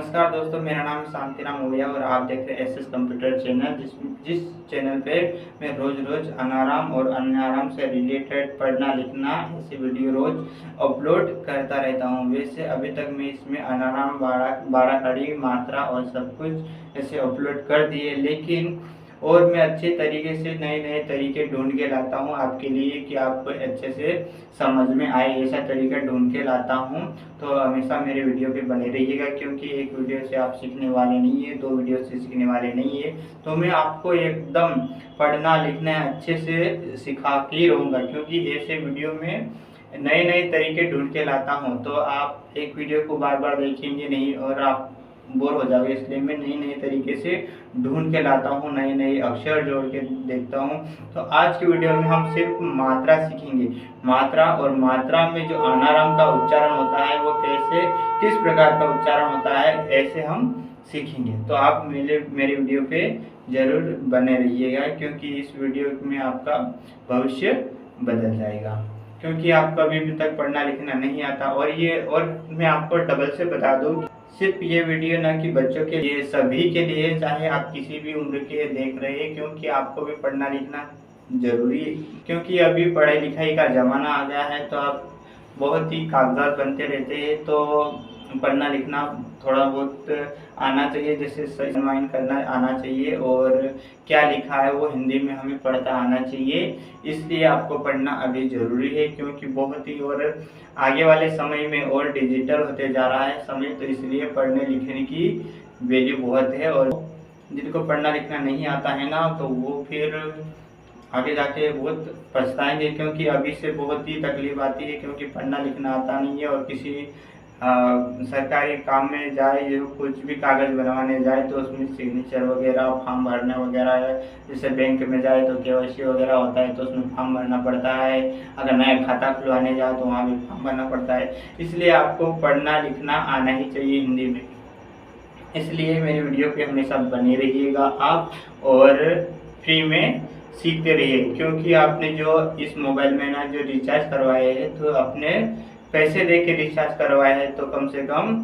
नमस्कार दोस्तों, मेरा नाम शांतिराम हो गया और आप देख रहे हैं एसएस कंप्यूटर चैनल, जिस चैनल पे मैं रोज़ अनाराम और अनाराम से रिलेटेड पढ़ना लिखना ऐसे वीडियो रोज़ अपलोड करता रहता हूँ। वैसे अभी तक मैं इसमें अनाराम 12 कड़ी मात्रा और सब कुछ ऐसे अपलोड कर दिए, लेकिन और मैं अच्छे तरीके से नए तरीके ढूंढ के लाता हूँ आपके लिए कि आपको अच्छे से समझ में आए, ऐसा तरीका ढूंढ के लाता हूँ। तो हमेशा मेरे वीडियो पे बने रहिएगा, क्योंकि एक वीडियो से आप सीखने वाले नहीं है, 2 वीडियो से सीखने वाले नहीं है। तो मैं आपको एकदम पढ़ना लिखना अच्छे से सिखा के रहूँगा, क्योंकि ऐसे वीडियो में नए तरीके ढूंढ के लाता हूँ। तो आप एक वीडियो को बार देखेंगे नहीं और आप बोर हो जाओगे, इसलिए मैं नए तरीके से ढूंढ के लाता हूँ, नए अक्षर जोड़ के देखता हूँ। तो आज की वीडियो में हम सिर्फ मात्रा सीखेंगे। मात्रा और मात्रा में जो अनाराम का उच्चारण होता है वो कैसे, किस प्रकार का उच्चारण होता है, ऐसे हम सीखेंगे। तो आप मेरे वीडियो पे जरूर बने रहिएगा, क्योंकि इस वीडियो में आपका भविष्य बदल जाएगा। क्योंकि आपको अभी तक पढ़ना लिखना नहीं आता, और मैं आपको डबल से बता दूं, सिर्फ ये वीडियो ना कि बच्चों के लिए, सभी के लिए, चाहे आप किसी भी उम्र के देख रहे हैं, क्योंकि आपको भी पढ़ना लिखना जरूरी है। क्योंकि अभी पढ़ाई लिखाई का ज़माना आ गया है, तो आप बहुत ही कागजात बनते रहते हैं, तो पढ़ना लिखना थोड़ा बहुत आना चाहिए, जैसे सही माइन करना आना चाहिए, और क्या लिखा है वो हिंदी में हमें पढ़ता आना चाहिए। इसलिए आपको पढ़ना अभी ज़रूरी है, क्योंकि बहुत ही और आगे वाले समय में और डिजिटल होते जा रहा है समय, तो इसलिए पढ़ने लिखने की वैल्यू बहुत है। और जिनको पढ़ना लिखना नहीं आता है ना, तो वो फिर आगे जाके बहुत पछताएंगे, क्योंकि अभी से बहुत ही तकलीफ आती है, क्योंकि पढ़ना लिखना आता नहीं है। और किसी सरकारी काम में जाए, जो कुछ भी कागज़ बनवाने जाए, तो उसमें सिग्नेचर वगैरह, फॉर्म भरने वगैरह है। जैसे बैंक में जाए तो केवाईसी वगैरह होता है, तो उसमें फॉर्म भरना पड़ता है। अगर नया खाता खुलवाने जाए तो वहाँ भी फॉर्म भरना पड़ता है। इसलिए आपको पढ़ना लिखना आना ही चाहिए हिंदी में। इसलिए मेरे वीडियो पे हमेशा बने रहिएगा आप, और फ्री में सीखते रहिए। क्योंकि आपने जो इस मोबाइल में ना जो रिचार्ज करवाए हैं, तो अपने पैसे दे के रिचार्ज करवाए हैं, तो कम से कम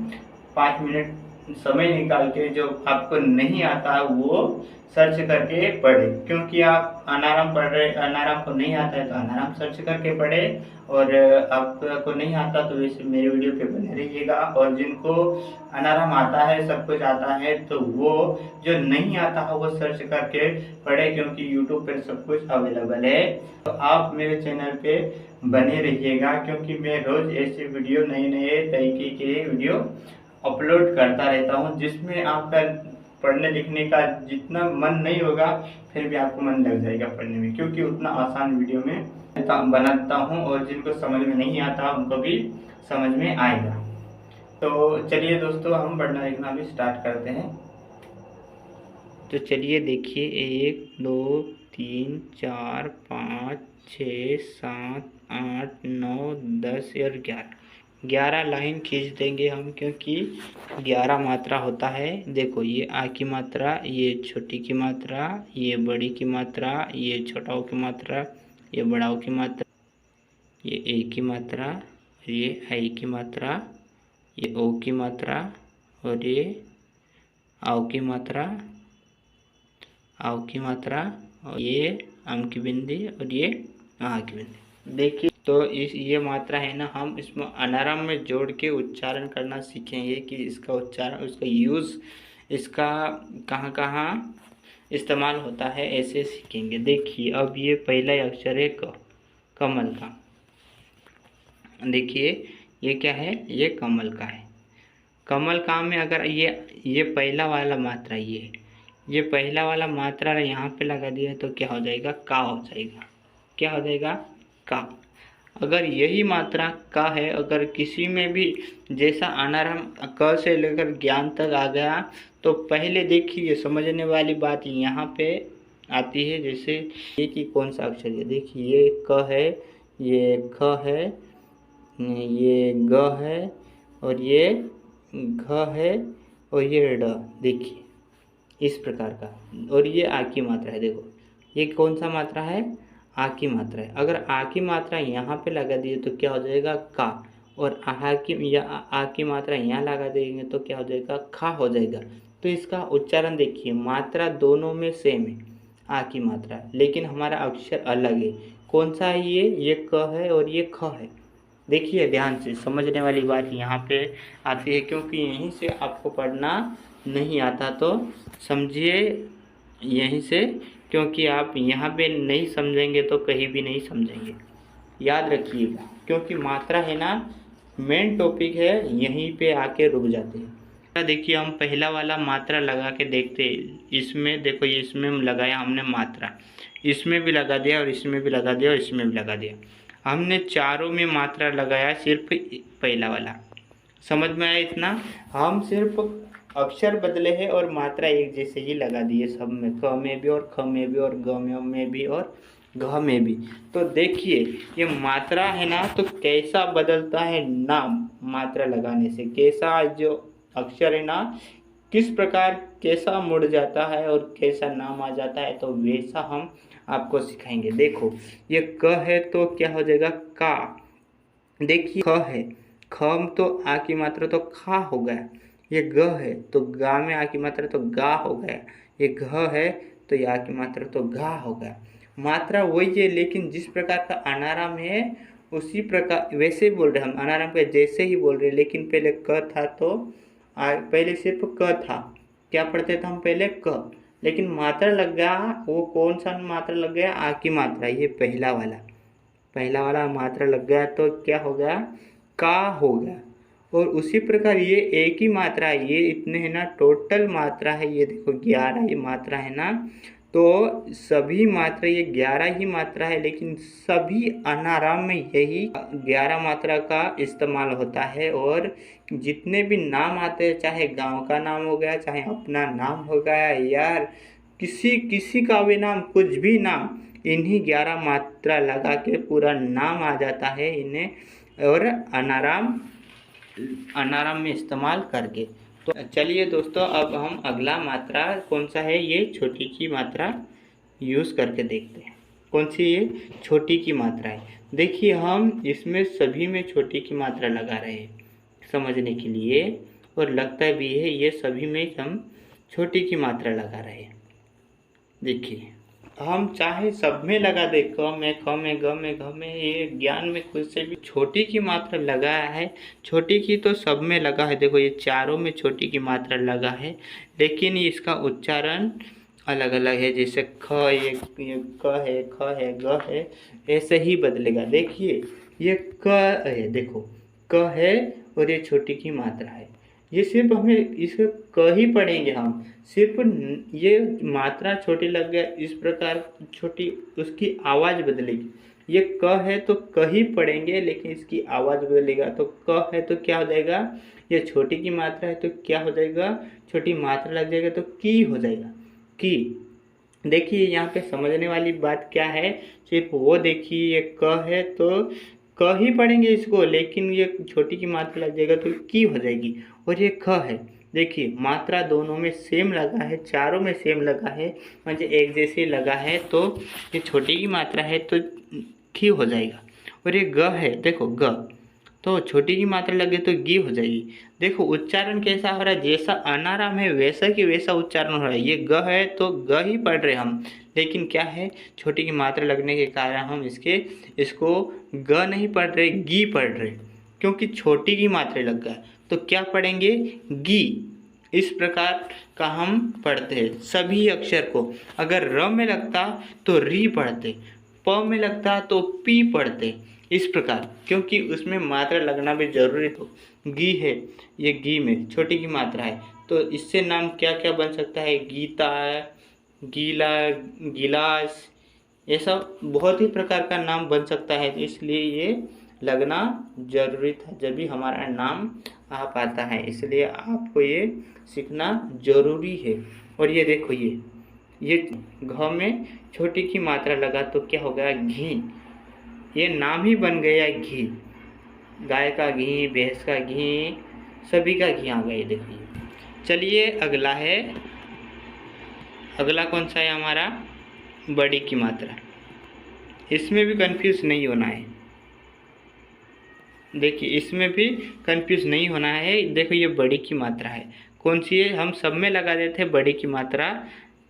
5 मिनट समय निकाल के जो आपको नहीं आता वो सर्च करके पढ़े। क्योंकि आप अनाराम पढ़ रहे, अनाराम को नहीं आता है तो अनाराम सर्च करके पढ़े, और आपको नहीं आता तो वैसे मेरे वीडियो पे बने रहिएगा। और जिनको अनाराम आता है, सब कुछ आता है, तो वो जो नहीं आता है वो सर्च करके पढ़े, क्योंकि यूट्यूब पर सब कुछ अवेलेबल है। तो आप मेरे चैनल पे बने रहिएगा, क्योंकि मैं रोज़ ऐसे वीडियो नए तरीके के वीडियो अपलोड करता रहता हूँ, जिसमें आपका पढ़ने लिखने का जितना मन नहीं होगा, फिर भी आपको मन लग जाएगा पढ़ने में, क्योंकि उतना आसान वीडियो में बनाता हूँ, और जिनको समझ में नहीं आता उनको भी समझ में आएगा। तो चलिए दोस्तों, हम पढ़ना लिखना भी स्टार्ट करते हैं। तो चलिए देखिए, 1 2 3 4 5 6 7 8 9 10 और 11 लाइन खींच देंगे हम, क्योंकि 11 मात्रा होता है। देखो, ये आ की मात्रा, ये छोटी की मात्रा, ये बड़ी की मात्रा, ये छोटाओं की मात्रा, ये बड़ाओं की मात्रा, ये ए की मात्रा, ये आई की मात्रा, ये ओ की मात्रा, और ये आओ की मात्रा, आओ की मात्रा, और ये अम की बिंदी, और ये आ की बिंदी। देखिए, तो ये मात्रा है ना, हम इसमें अनाराम में जोड़ के उच्चारण करना सीखेंगे कि इसका उच्चारण, उसका यूज़, इसका कहाँ कहाँ इस्तेमाल होता है, ऐसे सीखेंगे। देखिए, अब ये पहला अक्षर है क, कमल का। देखिए, ये क्या है, ये कमल का है। कमल का में अगर ये पहला वाला मात्रा, ये पहला वाला मात्रा यहाँ पे लगा दिया तो क्या हो जाएगा, का हो जाएगा। क्या हो जाएगा, का। अगर यही मात्रा का है, अगर किसी में भी जैसा अनाराम क से लेकर ज्ञान तक आ गया, तो पहले देखिए समझने वाली बात यहाँ पे आती है। जैसे ये कि कौन सा अक्षर है, देखिए ये क है, ये ख है, ये ग है, और ये घ है, और ये ड। देखिए इस प्रकार का। और ये आ की मात्रा है। देखो, ये कौन सा मात्रा है, आ की मात्रा है। अगर आ की मात्रा यहाँ पे लगा दिए तो क्या हो जाएगा, का। और आहा की या आ की मात्रा यहाँ लगा देंगे तो क्या हो जाएगा, खा हो जाएगा। तो इसका उच्चारण देखिए, मात्रा दोनों में सेम है, आ की मात्रा, लेकिन हमारा अक्षर अलग है। कौन सा है ये क है और ये ख है। देखिए ध्यान से, समझने वाली बात यहाँ पे आती है, क्योंकि यहीं से आपको पढ़ना नहीं आता तो समझिए यहीं से, क्योंकि आप यहाँ पे नहीं समझेंगे तो कहीं भी नहीं समझेंगे, याद रखिएगा। क्योंकि मात्रा है ना, मेन टॉपिक है, यहीं पे आके रुक जाते हैं। देखिए हम पहला वाला मात्रा लगा के देखते हैं। इसमें देखो, ये इसमें लगाया हमने मात्रा, इसमें भी लगा दिया और इसमें भी लगा दिया और इसमें भी लगा दिया। हमने चारों में मात्रा लगाया, सिर्फ पहला वाला। समझ में आया इतना? हम सिर्फ अक्षर बदले हैं और मात्रा एक जैसे ही लगा दिए सब में, क में भी और ख में भी और ग में भी और घ में भी। तो देखिए ये मात्रा है ना, तो कैसा बदलता है नाम मात्रा लगाने से, कैसा जो अक्षर है ना किस प्रकार कैसा मुड़ जाता है और कैसा नाम आ जाता है, तो वैसा हम आपको सिखाएंगे। देखो ये क है तो क्या हो जाएगा, का। देखिए ख है, ख तो आ की मात्रा तो खा हो गया। ये ग है तो गा में आ की मात्रा तो गा हो गया। ये घ है तो या की मात्रा तो घा हो गया। मात्रा वही है, लेकिन जिस प्रकार का अनाराम है उसी प्रकार वैसे ही बोल रहे हम, अनाराम के जैसे ही बोल रहे, लेकिन पहले क था तो पहले सिर्फ क था, क्या पढ़ते थे हम पहले क, लेकिन मात्रा लग गया, वो कौन सा मात्रा लग गया, आ की मात्रा, ये पहला वाला मात्रा लग गया तो क्या हो गया, का हो गया। और उसी प्रकार ये एक ही मात्रा है, ये इतने है ना टोटल मात्रा है, ये देखो 11 ये मात्रा है ना, तो सभी मात्रा ये 11 ही मात्रा है, लेकिन सभी अनाराम में यही 11 मात्रा का इस्तेमाल होता है। और जितने भी नाम आते हैं, चाहे गांव का नाम हो गया, चाहे अपना नाम हो गया, यार किसी का भी नाम, कुछ भी नाम, इन्हीं 11 मात्रा लगा के पूरा नाम आ जाता है इन्हें, और अनाराम में इस्तेमाल करके। तो चलिए दोस्तों, अब हम अगला मात्रा कौन सा है, ये छोटी की मात्रा यूज़ करके देखते हैं। कौन सी, ये छोटी की मात्रा है। देखिए हम इसमें सभी में छोटी की मात्रा लगा रहे हैं समझने के लिए, और लगता भी है ये सभी में हम छोटी की मात्रा लगा रहे हैं। देखिए हम चाहे सब में लगा दे, क में, ख में, ग में, घ में, ये ज्ञान में खुद से भी छोटी की मात्रा लगाया है। छोटी की तो सब में लगा है, देखो ये चारों में छोटी की मात्रा लगा है, लेकिन इसका उच्चारण अलग अलग है। जैसे ख, ये क है, ख है, ग है, ऐसे ही बदलेगा। देखिए ये क है, देखो क है और ये छोटी की मात्रा है, ये सिर्फ हमें इसे क ही पढ़ेंगे हम, सिर्फ ये मात्रा छोटी लग गया, इस प्रकार छोटी, उसकी आवाज़ बदलेगी। ये क है तो क ही पढ़ेंगे, लेकिन इसकी आवाज़ बदलेगा। तो क है तो क्या हो जाएगा, ये छोटी की मात्रा है तो क्या हो जाएगा, छोटी मात्रा लग जाएगा तो की हो जाएगा, की। देखिए यहाँ पे समझने वाली बात क्या है, सिर्फ वो देखिए, ये क है तो क ही पढ़ेंगे इसको, लेकिन ये छोटी की मात्रा लग जाएगा तो की हो जाएगी। और ये ख है, देखिए मात्रा दोनों में सेम लगा है, चारों में सेम लगा है, मतलब एक जैसे लगा है, तो ये छोटी की मात्रा है तो की हो जाएगा। और ये ग है, देखो ग, तो छोटी की मात्रा लगे तो गी हो जाएगी। देखो उच्चारण कैसा हो रहा है, जैसा अनाराम है वैसा की वैसा उच्चारण हो रहा है। ये ग है तो ग ही पढ़ रहे हम, लेकिन क्या है, छोटी की मात्रा लगने के कारण हम इसको ग नहीं पढ़ रहे, गी पढ़ रहे, क्योंकि छोटी की मात्रा लग गया। तो क्या पढ़ेंगे, गी। इस प्रकार का हम पढ़ते हैं सभी अक्षर को। अगर र में लगता तो री पढ़ते, प में लगता तो पी पढ़ते, इस प्रकार, क्योंकि उसमें मात्रा लगना भी जरूरी। तो गी है, ये गी में छोटी की मात्रा है, तो इससे नाम क्या क्या बन सकता है, गीता, गीला, गिलास, ये सब बहुत ही प्रकार का नाम बन सकता है। इसलिए ये लगना जरूरी था, जब भी हमारा नाम आ पाता है, इसलिए आपको ये सीखना जरूरी है। और ये देखो, ये घ में छोटी की मात्रा लगा तो क्या हो गया, घी, ये नाम ही बन गया घी। गाय का घी, भैंस का घी, सभी का घी आ गया, देखिए। चलिए अगला है, अगला कौन सा है हमारा, बड़ी की मात्रा। इसमें भी कंफ्यूज नहीं होना है। देखिए इसमें भी कंफ्यूज नहीं होना है। देखो ये बड़ी की मात्रा है, कौन सी है, हम सब में लगा देते हैं बड़ी की मात्रा,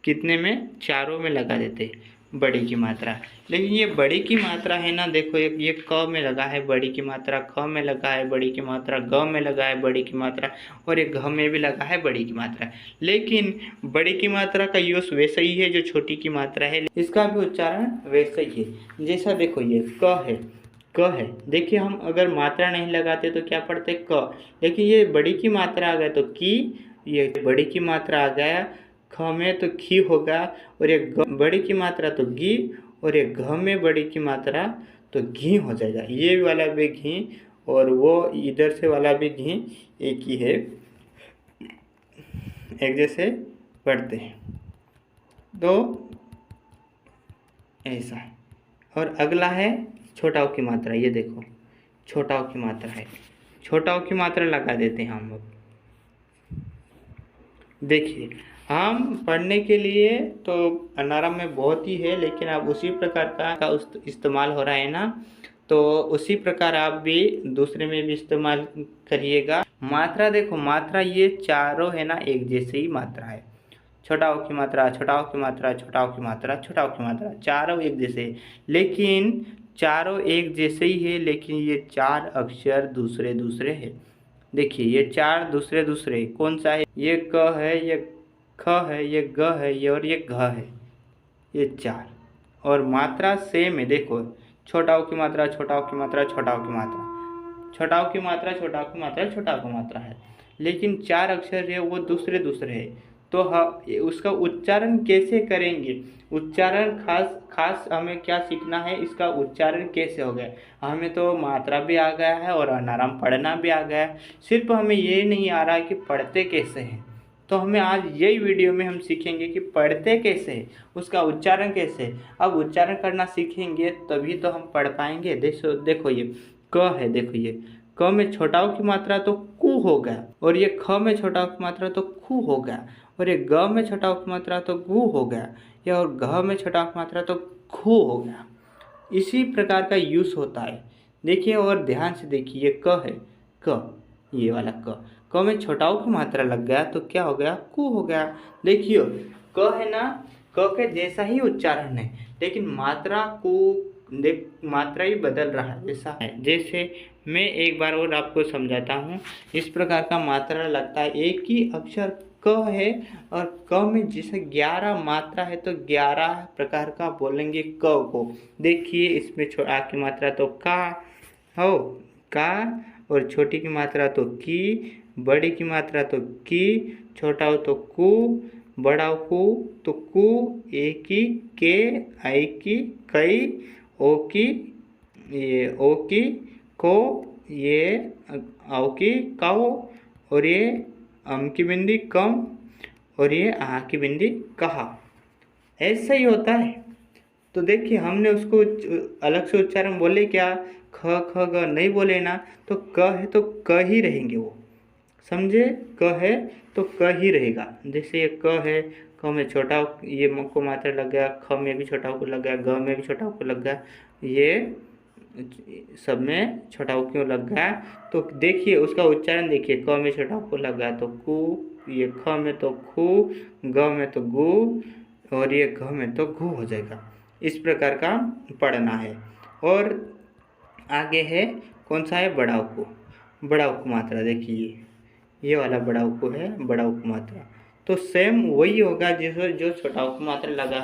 कितने में, चारों में लगा देते हैं बड़ी की मात्रा। लेकिन ये बड़ी की मात्रा है ना, देखो ये क में लगा है बड़ी की मात्रा, ख में लगा है बड़ी की मात्रा, ग में लगा है बड़ी की मात्रा, और एक घ में भी लगा है बड़ी की मात्रा। लेकिन बड़ी की मात्रा का यूज वैसा ही है जो छोटी की मात्रा है, इसका भी उच्चारण वैसा ही है। जैसा देखो ये क है, देखिए हम अगर मात्रा नहीं लगाते तो क्या पढ़ते क, लेकिन ये बड़ी की मात्रा आ गया तो की, ये बड़ी की मात्रा आ गया ख में तो खी होगा, और एक बड़ी की मात्रा तो गी, और एक घ में बड़ी की मात्रा तो घी हो जाएगा। ये वाला भी घी और वो इधर से वाला भी घी एक ही है, एक जैसे पढ़ते हैं, तो ऐसा है। और अगला है छोटा ऊ की मात्रा, ये देखो छोटा ऊ की मात्रा है, छोटा ऊ की मात्रा लगा देते हैं हम लोग। देखिए हम पढ़ने के लिए तो अनारम में बहुत ही है, लेकिन अब उसी प्रकार का इस्तेमाल हो रहा है ना, तो उसी प्रकार आप भी दूसरे में भी इस्तेमाल करिएगा। मात्रा देखो, मात्रा ये चारों है ना एक जैसे ही मात्रा है, छोटा ऊ की मात्रा, छोटा ऊ की मात्रा, छोटा ऊ की मात्रा, छोटा ऊ की मात्रा, चारों एक जैसे, लेकिन चारों एक जैसे ही है, लेकिन ये चार अक्षर दूसरे दूसरे है। देखिए ये चार दूसरे दूसरे कौन सा है, ये क है, ये ख है, ये ग है, ये और ये घ है, ये चार, और मात्रा सेम है। देखो छोटा ऊ की मात्रा, छोटा ऊ की मात्रा, छोटा ऊ की मात्रा, छोटा ऊ की मात्रा, छोटा ऊ की मात्रा, छोटा ऊ की मात्रा है, लेकिन चार अक्षर है वो दूसरे दूसरे है। तो उसका उच्चारण कैसे करेंगे, उच्चारण खास हमें क्या सीखना है, इसका उच्चारण कैसे हो गया। हमें तो मात्रा भी आ गया है और अनाराम पढ़ना भी आ गया है, सिर्फ हमें ये नहीं आ रहा है कि पढ़ते कैसे हैं। तो हमें आज यही वीडियो में हम सीखेंगे कि पढ़ते कैसे है, उसका उच्चारण कैसे है। अब उच्चारण करना सीखेंगे तभी तो हम पढ़ पाएंगे। देखो ये क है, देखो ये क में छोटा ऊ की मात्रा तो कु हो गया, और ये ख में छोटा ऊ की मात्रा तो खु हो गया, और ये ग में छोटा ऊ की मात्रा तो गु हो गया, या और घ में छोटा ऊ की मात्रा तो खु हो गया। इसी प्रकार का यूज होता है। देखिए और ध्यान से देखिए, ये क है, क ये वाला क में छोटा ऊ की मात्रा लग गया तो क्या हो गया, कु हो गया। देखिए क है ना, क के जैसा ही उच्चारण है, लेकिन मात्रा को देख, मात्रा ही बदल रहा है, ऐसा है। जैसे मैं एक बार और आपको समझाता हूँ, इस प्रकार का मात्रा लगता है, एक ही अक्षर क है, और क में जैसे 11 मात्रा है तो 11 प्रकार का बोलेंगे क को। देखिए इसमें छोटा की मात्रा तो का हो, का, और छोटी की मात्रा तो की, बड़ी की मात्रा तो की, छोटा हो तो कु, बड़ा हो कु तो कु, ए की, के, आई की, कई, ओ की, ये ओ की, को, ये औ की, काओ, और ये अम की बिंदी कम, और ये आ की बिंदी कहा। ऐसा ही होता है। तो देखिए हमने उसको अलग से उच्चारण बोले क्या, ख ख ग नहीं बोले ना, तो क है तो क ही रहेंगे वो, समझे, क है तो क ही रहेगा। जैसे ये क है, क में छोटा ये म को मात्रा लग गया, ख में भी छोटा को लग गया, ग में भी छोटा को लग गया, ये सब में छोटा क्यों लग गया। तो देखिए उसका उच्चारण देखिए, क में छोटा को लग गया तो कु, ये ख में तो खु, ग में तो गु, और ये घ में तो घु हो जाएगा। इस प्रकार का पढ़ना है। और आगे है कौन सा है, बड़ा उकु, बड़ा उकु मात्रा। देखिए ये वाला बड़ा उकु है, बड़ा उकु मात्रा तो सेम वही होगा जैसे जो छोटा उकु मात्रा लगा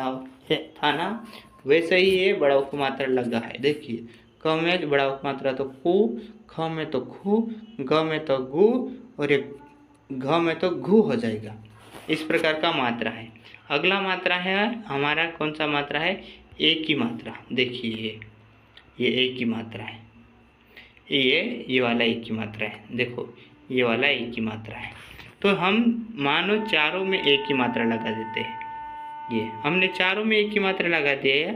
है था ना, वैसे ही ये बड़ा उकु मात्रा लगा है। देखिए क में बड़ा उकु मात्रा तो कु, ख में तो खु, ग में तो गु, और एक घ में तो घु हो जाएगा। इस प्रकार का मात्रा है। अगला मात्रा है हमारा कौन सा मात्रा है, एक की मात्रा। देखिए ये एक की मात्रा है, ये वाला एक की मात्रा है। देखो ये वाला एक की मात्रा है। तो हम मानो चारों में एक की मात्रा लगा देते हैं, ये हमने चारों में एक की मात्रा लगा दिया है,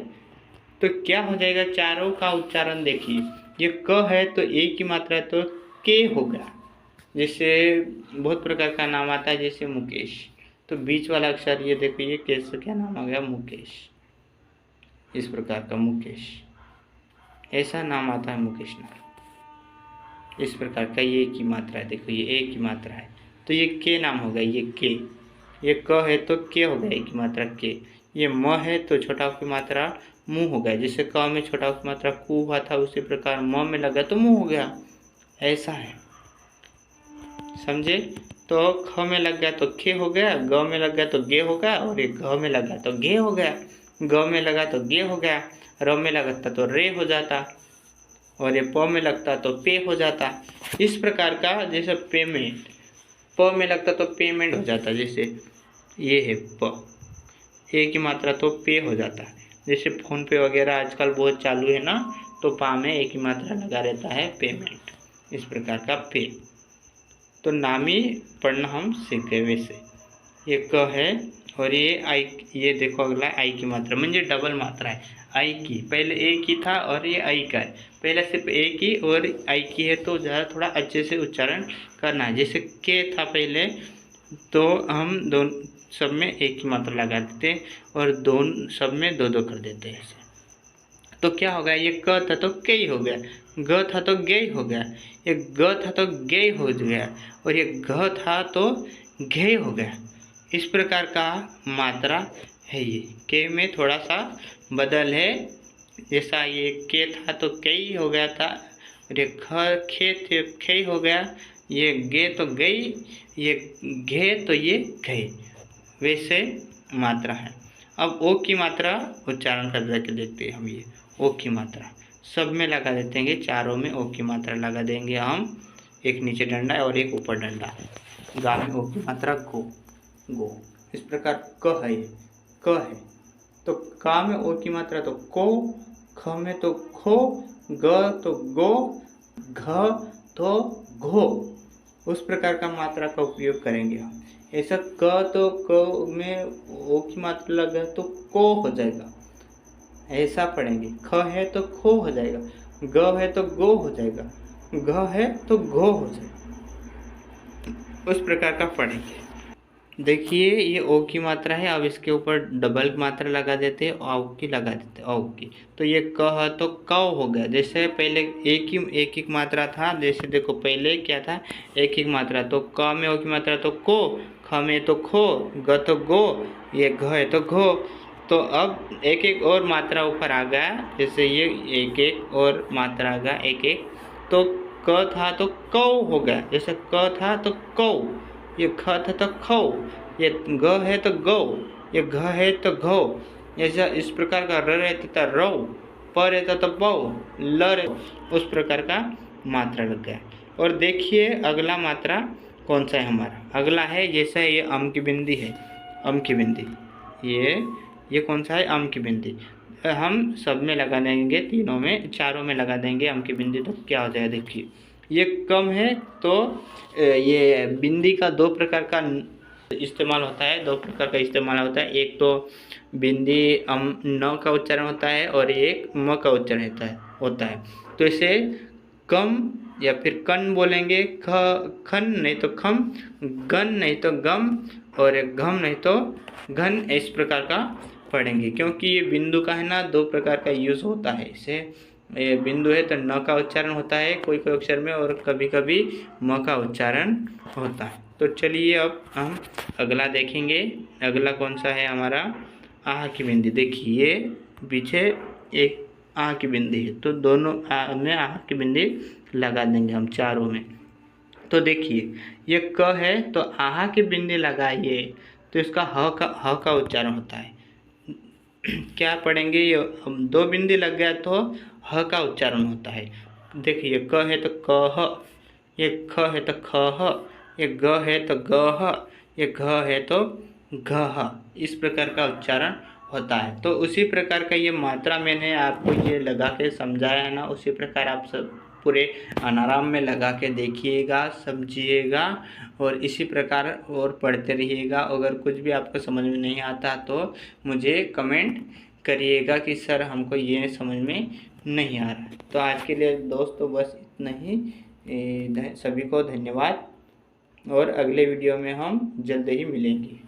तो क्या हो जाएगा, चारों का उच्चारण देखिए, ये क है तो एक की मात्रा तो के हो गया। जैसे बहुत प्रकार का नाम आता है, जैसे मुकेश, तो बीच वाला अक्षर ये देखो, ये कैसे क्या नाम आ गया, मुकेश। इस प्रकार का मुकेश, ऐसा नाम आता है मुकेश नाम। इस प्रकार का ये की मात्रा है। देखो ये ए की मात्रा है, तो ये के नाम हो गया, ये के। ये क है तो के हो गया, ए की मात्रा के। ये म है तो छोटा की मात्रा मुँह हो गया। जैसे क में छोटा की मात्रा कु हुआ था, उसी प्रकार म में लगा तो मुँह हो गया। ऐसा है, समझे। तो ख में लग गया तो खे हो गया, ग में लग गया तो गे हो गया, और ये घ में लगा तो गे हो गया, ग में लगा तो गे हो गया, र में लगता तो रे हो जाता, और ये प में लगता तो पे हो जाता। इस प्रकार का जैसे पेमेंट, प में लगता तो पेमेंट हो जाता। जैसे ये है प, ए की मात्रा तो पे हो जाता है। जैसे फ़ोन पे वगैरह आजकल बहुत चालू है ना, तो पा में ए की मात्रा लगा रहता है, पेमेंट। इस प्रकार का पे। तो नामी पढ़ना हम सीख गए। वैसे ये क है, और ये आई, ये देखो अगला आई की मात्रा, म्हणजे डबल मात्रा है आई की। पहले ए की था और ये आई का है। पहले सिर्फ ए की और आई की है, तो ज़रा थोड़ा अच्छे से उच्चारण करना है। जैसे के था पहले, तो हम दोनों सब में एक की मात्रा लगा देते हैं, और दोनों सब में दो दो कर देते हैं ऐसे। तो क्या हो गया, ये क था तो के हो गया, ग था तो गे हो गया, ये ग था तो गे हो गया, और ये घ था तो घे हो गया। इस प्रकार का मात्रा है ये। के में थोड़ा सा बदल है, जैसा ये के था तो कई हो गया था, और ये ख खे थे खे हो गया, ये गे तो गई, ये घे तो ये गए। वैसे मात्रा है। अब ओ की मात्रा उच्चारण करके देखते हैं हम। ये ओ की मात्रा सब में लगा देते हैं, चारों में ओ की मात्रा लगा देंगे हम। एक नीचे डंडा और एक ऊपर डंडा। गा में ओ की मात्रा गो, गो। इस प्रकार क है, ये क है तो का में ओ की मात्रा तो को, ख में तो खो, ग तो गो, घ तो घो। उस प्रकार का मात्रा का उपयोग करेंगे हम। ऐसा क तो क में ओ की मात्रा लगा तो को हो जाएगा, ऐसा पढ़ेंगे। ख है तो खो हो जाएगा, ग है तो गो हो जाएगा, घ है तो घो हो जाएगा। उस प्रकार का पढ़ेंगे। देखिए ये ओ की मात्रा है, अब इसके ऊपर डबल मात्रा लगा देते हैं, औ की लगा देते हैं, औ की। तो ये क तो कौ हो गया। जैसे पहले एक ही मात्रा था, जैसे देखो पहले क्या था, एक ही मात्रा, तो क में ओ की मात्रा तो को, ख में तो खो, ग तो गो, ये घ है तो घो। तो अब एक एक और मात्रा ऊपर आ गया, जैसे ये एक एक और मात्रा आ गया एक एक। तो क था तो कौ हो गया, जैसे क था तो कौ, ये ख था तो खौ, ये ग है तो गौ, ये घ है तो घौ। ऐसा इस प्रकार का र रहता था रौ, प रहता तो पौ, ल रहे, उस प्रकार का मात्रा लग गया। और देखिए अगला मात्रा कौन सा है हमारा। अगला है जैसा ये अम की बिंदी है, अम की बिंदी। ये कौन सा है, अम की बिंदी। हम सब में लगा देंगे, तीनों में चारों में लगा देंगे अम की बिंदी। तो क्या हो जाएगा, देखिए ये कम है, तो ये बिंदी का दो प्रकार का इस्तेमाल होता है, दो प्रकार का इस्तेमाल होता है। एक तो बिंदी न का उच्चारण होता है, और एक म का उच्चारण होता है। तो इसे कम या फिर कन बोलेंगे, खन नहीं तो खम, गन नहीं तो गम, और घम नहीं तो घन। इस प्रकार का पढ़ेंगे, क्योंकि ये बिंदु का है ना, दो प्रकार का यूज़ होता है। इसे ये बिंदु है तो न का उच्चारण होता है कोई कोई अक्षर में, और कभी कभी म का उच्चारण होता है। तो चलिए अब हम अगला देखेंगे। अगला कौन सा है हमारा, आह की बिंदी। देखिए पीछे एक आह की बिंदी है, तो दोनों में आह की बिंदी लगा देंगे हम चारों में। तो देखिए ये क है तो आह की बिंदी लगाइए, तो इसका ह का उच्चारण होता है। क्या पढ़ेंगे, ये दो बिंदी लग गया तो ह का उच्चारण होता है। देखिए क है तो कह, ये ख है तो खह, ये ग है तो गह, ये घ है तो घह। इस प्रकार का उच्चारण होता है। तो उसी प्रकार का ये मात्रा मैंने आपको ये लगा के समझाया है ना, उसी प्रकार आप सब पूरे अनाराम में लगा के देखिएगा, समझिएगा, और इसी प्रकार और पढ़ते रहिएगा। अगर कुछ भी आपको समझ में नहीं आता तो मुझे कमेंट करिएगा कि सर हमको ये समझ में नहीं आ रहा। तो आज के लिए दोस्तों बस इतना ही। सभी को धन्यवाद, और अगले वीडियो में हम जल्द ही मिलेंगे।